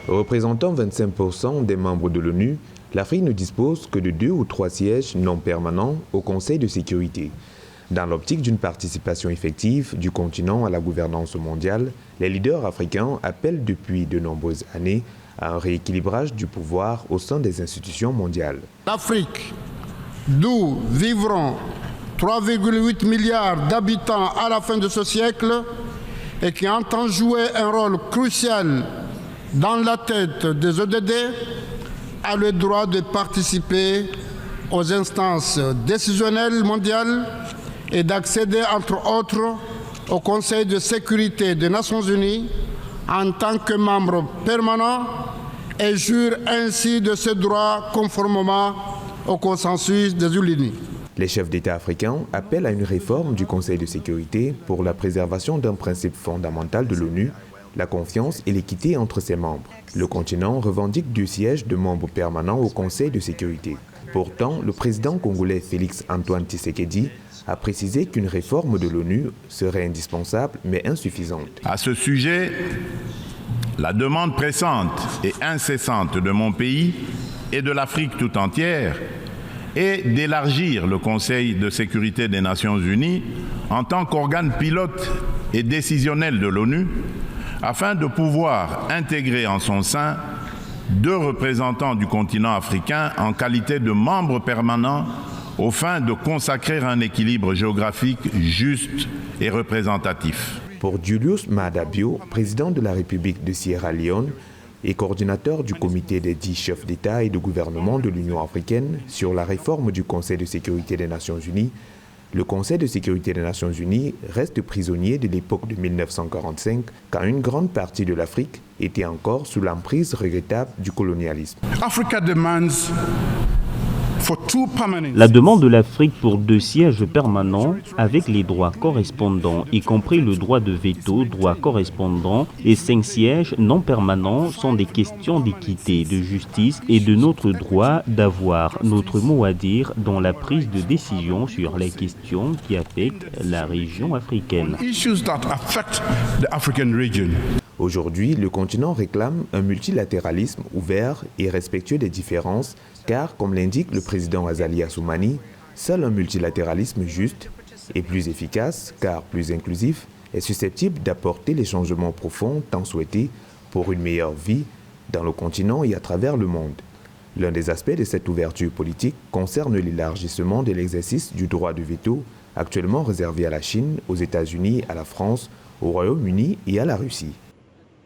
Représentant 25% des membres de l'ONU, l'Afrique ne dispose que de 2 ou 3 sièges non permanents au Conseil de sécurité. Dans l'optique d'une participation effective du continent à la gouvernance mondiale, les leaders africains appellent depuis de nombreuses années à un rééquilibrage du pouvoir au sein des institutions mondiales. L'Afrique, d'où vivront 3,8 milliards d'habitants à la fin de ce siècle et qui entend jouer un rôle crucial dans la tête des ODD, a le droit de participer aux instances décisionnelles mondiales et d'accéder, entre autres, au Conseil de sécurité des Nations Unies en tant que membre permanent et jure ainsi de ce droit conformément au consensus des Unis. Les chefs d'État africains appellent à une réforme du Conseil de sécurité pour la préservation d'un principe fondamental de l'ONU, la confiance et l'équité entre ses membres. Le continent revendique 2 sièges de membres permanents au Conseil de sécurité. Pourtant, le président congolais Félix Antoine Tshisekedi a précisé qu'une réforme de l'ONU serait indispensable mais insuffisante. À ce sujet, la demande pressante et incessante de mon pays et de l'Afrique tout entière est d'élargir le Conseil de sécurité des Nations Unies en tant qu'organe pilote et décisionnel de l'ONU, afin de pouvoir intégrer en son sein 2 représentants du continent africain en qualité de membres permanents aux fins de consacrer un équilibre géographique juste et représentatif. Pour Julius Maada Bio, président de la République de Sierra Leone et coordinateur du comité des 10 chefs d'État et de gouvernement de l'Union africaine sur la réforme du Conseil de sécurité des Nations Unies, le Conseil de sécurité des Nations Unies reste prisonnier de l'époque de 1945, quand une grande partie de l'Afrique était encore sous l'emprise regrettable du colonialisme. La demande de l'Afrique pour 2 sièges permanents avec les droits correspondants, y compris le droit de veto, droit correspondant, et 5 sièges non permanents sont des questions d'équité, de justice et de notre droit d'avoir notre mot à dire dans la prise de décision sur les questions qui affectent la région africaine. Aujourd'hui, le continent réclame un multilatéralisme ouvert et respectueux des différences, car, comme l'indique le président Azali Assoumani, seul un multilatéralisme juste et plus efficace, car plus inclusif, est susceptible d'apporter les changements profonds tant souhaités pour une meilleure vie dans le continent et à travers le monde. L'un des aspects de cette ouverture politique concerne l'élargissement de l'exercice du droit de veto, actuellement réservé à la Chine, aux États-Unis, à la France, au Royaume-Uni et à la Russie.